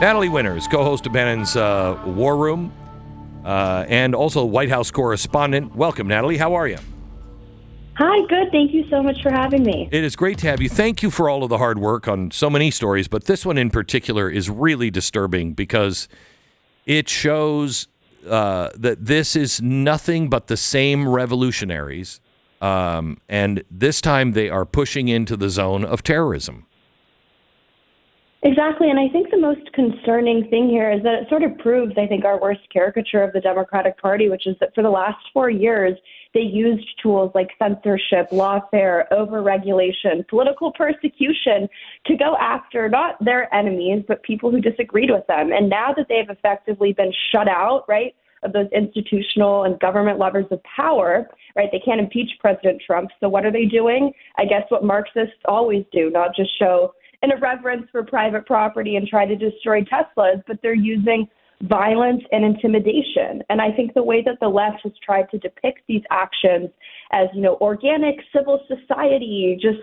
Natalie Winters, co-host of Bannon's War Room, and also White House correspondent. Welcome, Natalie. How are you? Hi, good. Thank you so much for having me. It is great to have you. Thank you for all of the hard work on so many stories, but this one in particular is really disturbing because it shows that this is nothing but the same revolutionaries, and this time they are pushing into the zone of terrorism. Exactly, and I think the most concerning thing here is that it sort of proves, I think, our worst caricature of the Democratic Party, which is that for the last 4 years, they used tools like censorship, lawfare, overregulation, political persecution to go after not their enemies, but people who disagreed with them. And now that they've effectively been shut out, right, of those institutional and government levers of power, right, they can't impeach President Trump. So what are they doing? I guess what Marxists always do, not just show an irreverence for private property and try to destroy Teslas, but they're using violence and intimidation. And I think the way that the left has tried to depict these actions as, organic civil society, just,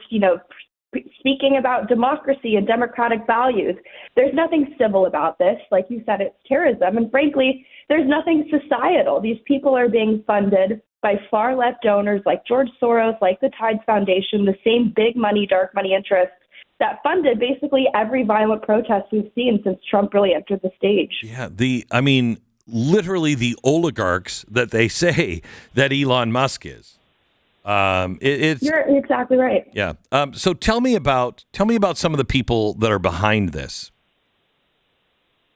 speaking about democracy and democratic values, there's nothing civil about this. Like you said, it's terrorism. And frankly, there's nothing societal. These people are being funded by far left donors like George Soros, like the Tides Foundation, the same big money, dark money interests that funded basically every violent protest we've seen since Trump really entered the stage. Yeah, literally the oligarchs that they say that Elon Musk is. You're exactly right. Yeah. So tell me about some of the people that are behind this.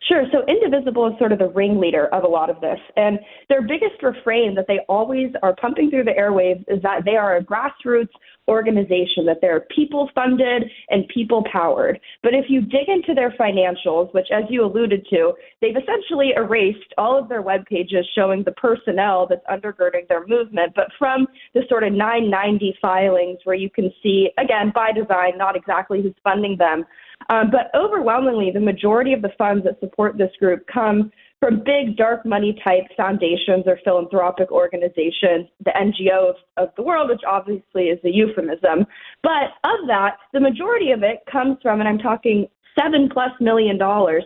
Sure. So Indivisible is sort of the ringleader of a lot of this. And their biggest refrain that they always are pumping through the airwaves is that they are a grassroots organization, that they're people-funded and people-powered. But if you dig into their financials, which, as you alluded to, they've essentially erased all of their web pages showing the personnel that's undergirding their movement. But from the sort of 990 filings where you can see, again, by design, not exactly who's funding them, but overwhelmingly, the majority of the funds that support this group come from big dark money type foundations or philanthropic organizations, the NGOs of the world, which obviously is a euphemism. But of that, the majority of it comes from, and I'm talking $7+ million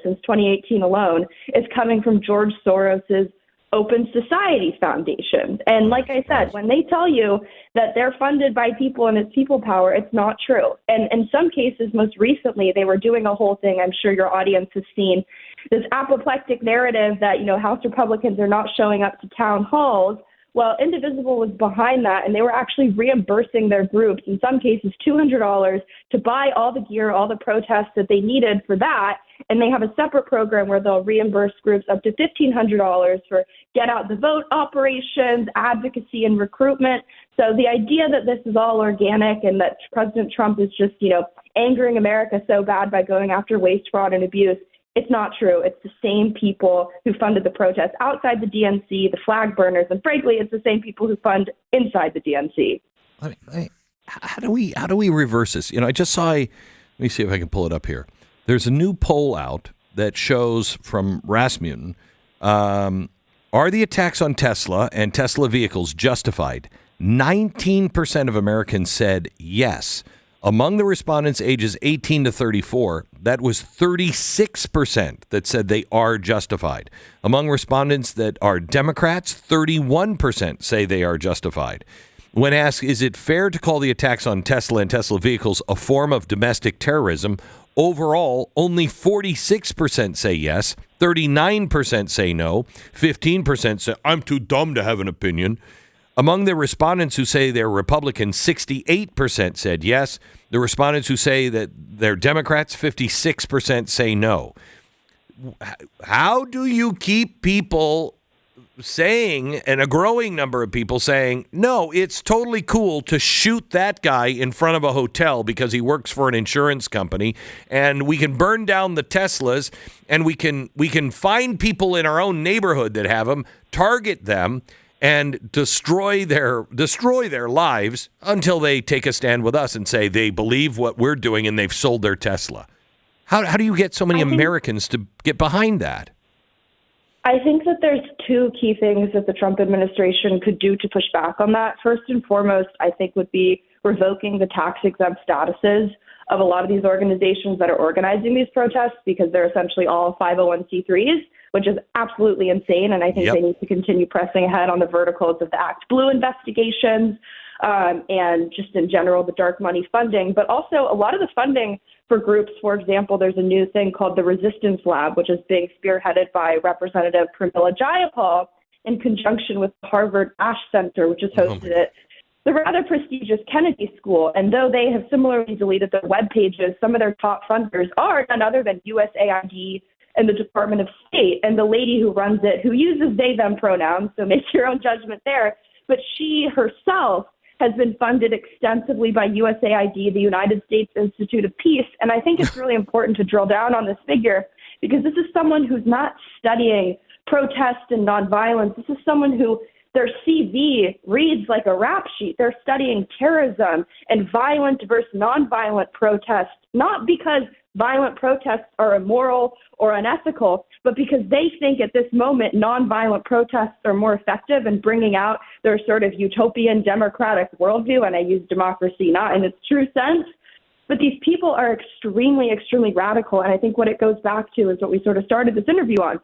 since 2018 alone, is coming from George Soros's Open Society Foundation. And like I said, when they tell you that they're funded by people and it's people power, it's not true. And in some cases, most recently, they were doing a whole thing, I'm sure your audience has seen, this apoplectic narrative that, House Republicans are not showing up to town halls. Well, Indivisible was behind that, and they were actually reimbursing their groups, in some cases $200, to buy all the gear, all the protests that they needed for that. And they have a separate program where they'll reimburse groups up to $1,500 for get out the vote operations, advocacy, and recruitment. So the idea that this is all organic and that President Trump is just, angering America so bad by going after waste, fraud, and abuse, it's not true. It's the same people who funded the protests outside the DNC, the flag burners, and frankly, it's the same people who fund inside the DNC. How do we reverse this? I just saw let me see if I can pull it up here. There's a new poll out that shows from Rasmussen, are the attacks on Tesla and Tesla vehicles justified? 19% of Americans said yes. Among the respondents ages 18 to 34, that was 36% that said they are justified. Among respondents that are Democrats, 31% say they are justified. When asked, is it fair to call the attacks on Tesla and Tesla vehicles a form of domestic terrorism? Overall, only 46% say yes, 39% say no, 15% say, I'm too dumb to have an opinion. Among the respondents who say they're Republicans, 68% said yes. The respondents who say that they're Democrats, 56% say no. How do you keep people saying, and a growing number of people saying, no, it's totally cool to shoot that guy in front of a hotel because he works for an insurance company, and we can burn down the Teslas, and we can find people in our own neighborhood that have them, target them, and destroy their lives until they take a stand with us and say they believe what we're doing and they've sold their Tesla. How do you get so many Americans to get behind that? I think that there's two key things that the Trump administration could do to push back on that. First and foremost, I think would be revoking the tax-exempt statuses of a lot of these organizations that are organizing these protests because they're essentially all 501c3s, which is absolutely insane. And I think they need to continue pressing ahead on the verticals of the Act Blue investigations and just in general, the dark money funding. But also a lot of the funding for groups, for example, there's a new thing called the Resistance Lab, which is being spearheaded by Representative Pramila Jayapal in conjunction with the Harvard Ash Center, which is hosted at the rather prestigious Kennedy School. And though they have similarly deleted their web pages, some of their top funders are none other than USAID and the Department of State. And the lady who runs it, who uses they, them pronouns, so make your own judgment there, but she herself has been funded extensively by USAID, the United States Institute of Peace. And I think it's really important to drill down on this figure because this is someone who's not studying protest and nonviolence. This is someone who their CV reads like a rap sheet. They're studying terrorism and violent versus nonviolent protests, not because violent protests are immoral or unethical, but because they think at this moment nonviolent protests are more effective in bringing out their sort of utopian democratic worldview. And I use democracy not in its true sense. But these people are extremely, extremely radical. And I think what it goes back to is what we sort of started this interview on.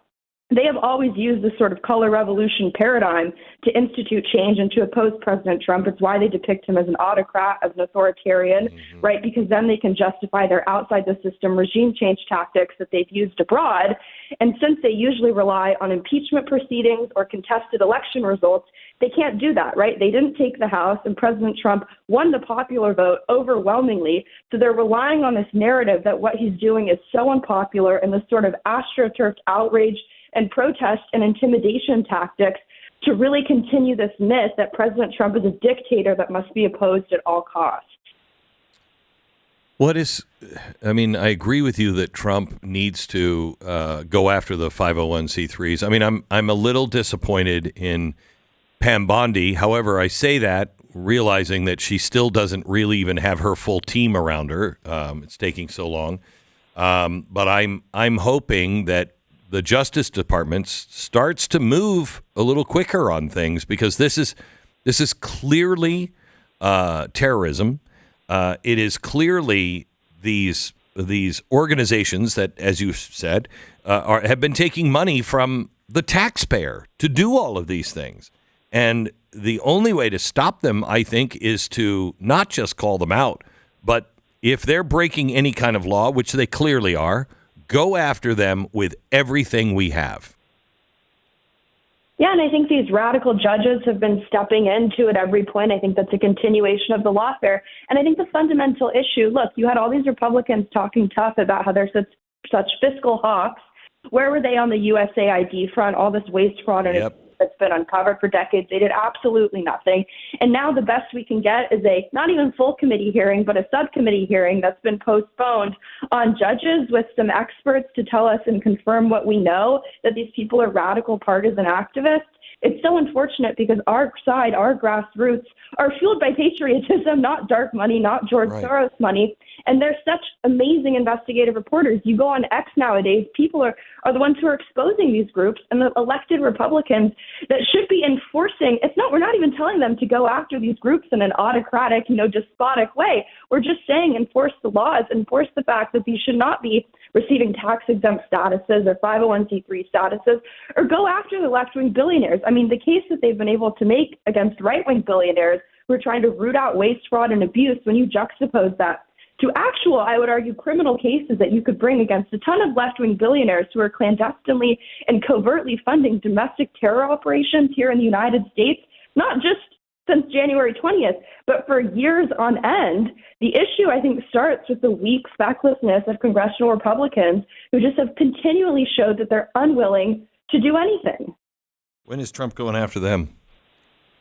They have always used this sort of color revolution paradigm to institute change and to oppose President Trump. It's why they depict him as an autocrat, as an authoritarian, right? Because then they can justify their outside the system regime change tactics that they've used abroad. And since they usually rely on impeachment proceedings or contested election results, they can't do that, right? They didn't take the House, and President Trump won the popular vote overwhelmingly. So they're relying on this narrative that what he's doing is so unpopular and this sort of astroturf outrage and protest and intimidation tactics to really continue this myth that President Trump is a dictator that must be opposed at all costs. I agree with you that Trump needs to go after the 501c3s. I mean, I'm a little disappointed in Pam Bondi. However, I say that realizing that she still doesn't really even have her full team around her. It's taking so long. But I'm hoping that the Justice Department starts to move a little quicker on things because this is clearly terrorism. It is clearly these organizations that, as you said, have been taking money from the taxpayer to do all of these things. And the only way to stop them, I think, is to not just call them out, but if they're breaking any kind of law, which they clearly are, go after them with everything we have. Yeah, and I think these radical judges have been stepping into at every point. I think that's a continuation of the lawfare. And I think the fundamental issue, look, you had all these Republicans talking tough about how they're such fiscal hawks. Where were they on the USAID front, all this waste, fraud, and that's been uncovered for decades? They did absolutely nothing. And now the best we can get is a not even full committee hearing, but a subcommittee hearing that's been postponed on judges with some experts to tell us and confirm what we know, that these people are radical partisan activists. It's so unfortunate because our side, our grassroots, are fueled by patriotism, not dark money, not George Soros money. And they're such amazing investigative reporters. You go on X nowadays, people are the ones who are exposing these groups, and the elected Republicans that should be enforcing. We're not even telling them to go after these groups in an autocratic, despotic way. We're just saying enforce the laws, enforce the fact that these should not be receiving tax-exempt statuses or 501c3 statuses, or go after the left-wing billionaires. I mean, the case that they've been able to make against right-wing billionaires who are trying to root out waste, fraud, and abuse, when you juxtapose that to actual, I would argue, criminal cases that you could bring against a ton of left-wing billionaires who are clandestinely and covertly funding domestic terror operations here in the United States, not just since January 20th, but for years on end. The issue, I think, starts with the weak fecklessness of congressional Republicans who just have continually showed that they're unwilling to do anything. When is Trump going after them?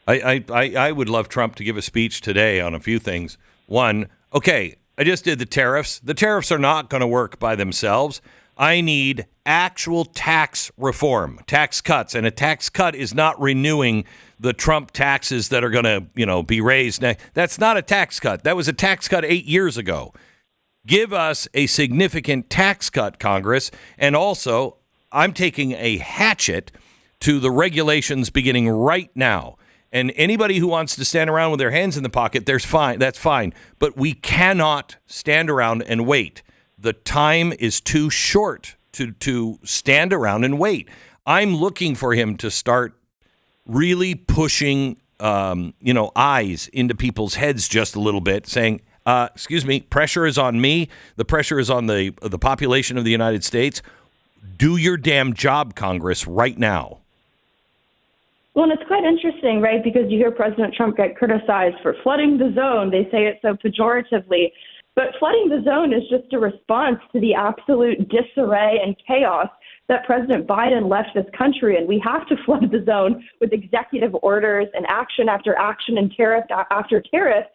I would love Trump to give a speech today on a few things. One, okay, I just did the tariffs. The tariffs are not going to work by themselves. I need actual tax reform, tax cuts. And a tax cut is not renewing the Trump taxes that are going to, be raised. Now, that's not a tax cut. That was a tax cut 8 years ago. Give us a significant tax cut, Congress. And also, I'm taking a hatchet to the regulations beginning right now. And anybody who wants to stand around with their hands in the pocket, that's fine. But we cannot stand around and wait. The time is too short to stand around and wait. I'm looking for him to start really pushing, eyes into people's heads just a little bit, saying, excuse me, pressure is on me. The pressure is on the population of the United States. Do your damn job, Congress, right now. Well, and it's quite interesting, right, because you hear President Trump get criticized for flooding the zone. They say it so pejoratively. But flooding the zone is just a response to the absolute disarray and chaos that President Biden left this country in. We have to flood the zone with executive orders and action after action and tariff after tariff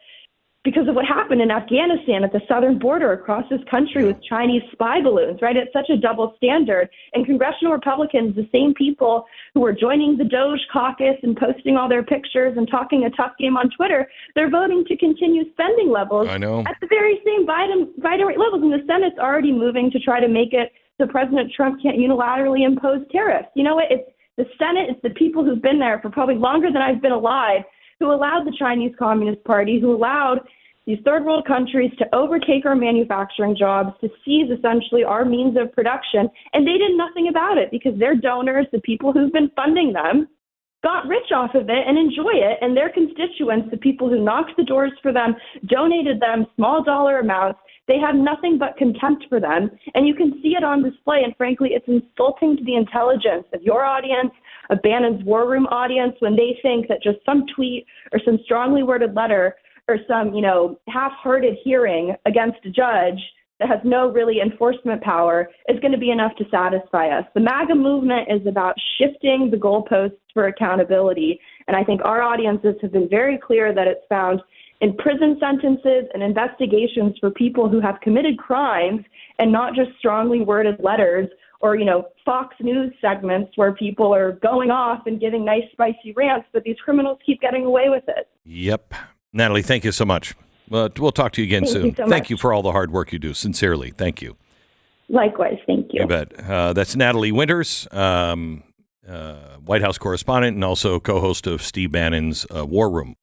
because of what happened in Afghanistan at the southern border across this country with Chinese spy balloons, right? It's such a double standard. And congressional Republicans, the same people who were joining the DOGE caucus and posting all their pictures and talking a tough game on Twitter, they're voting to continue spending levels at the very same Biden rate levels. And the Senate's already moving to try to make it so President Trump can't unilaterally impose tariffs. You know what? It's the Senate, it's the people who've been there for probably longer than I've been alive, who allowed the Chinese Communist Party, who allowed these third world countries to overtake our manufacturing jobs, to seize essentially our means of production. And they did nothing about it because their donors, the people who've been funding them, got rich off of it and enjoy it. And their constituents, the people who knocked the doors for them, donated them small dollar amounts. They have nothing but contempt for them. And you can see it on display. And frankly, it's insulting to the intelligence of your audience, of Bannon's war room audience, when they think that just some tweet or some strongly worded letter or some, half-hearted hearing against a judge that has no really enforcement power is going to be enough to satisfy us. The MAGA movement is about shifting the goalposts for accountability. And I think our audiences have been very clear that it's found in prison sentences and investigations for people who have committed crimes and not just strongly worded letters or, Fox News segments where people are going off and giving nice spicy rants, but these criminals keep getting away with it. Yep. Natalie, thank you so much. We'll talk to you again soon. Thank you for all the hard work you do. Sincerely, thank you. Likewise, thank you. You bet. That's Natalie Winters, White House correspondent and also co-host of Steve Bannon's War Room.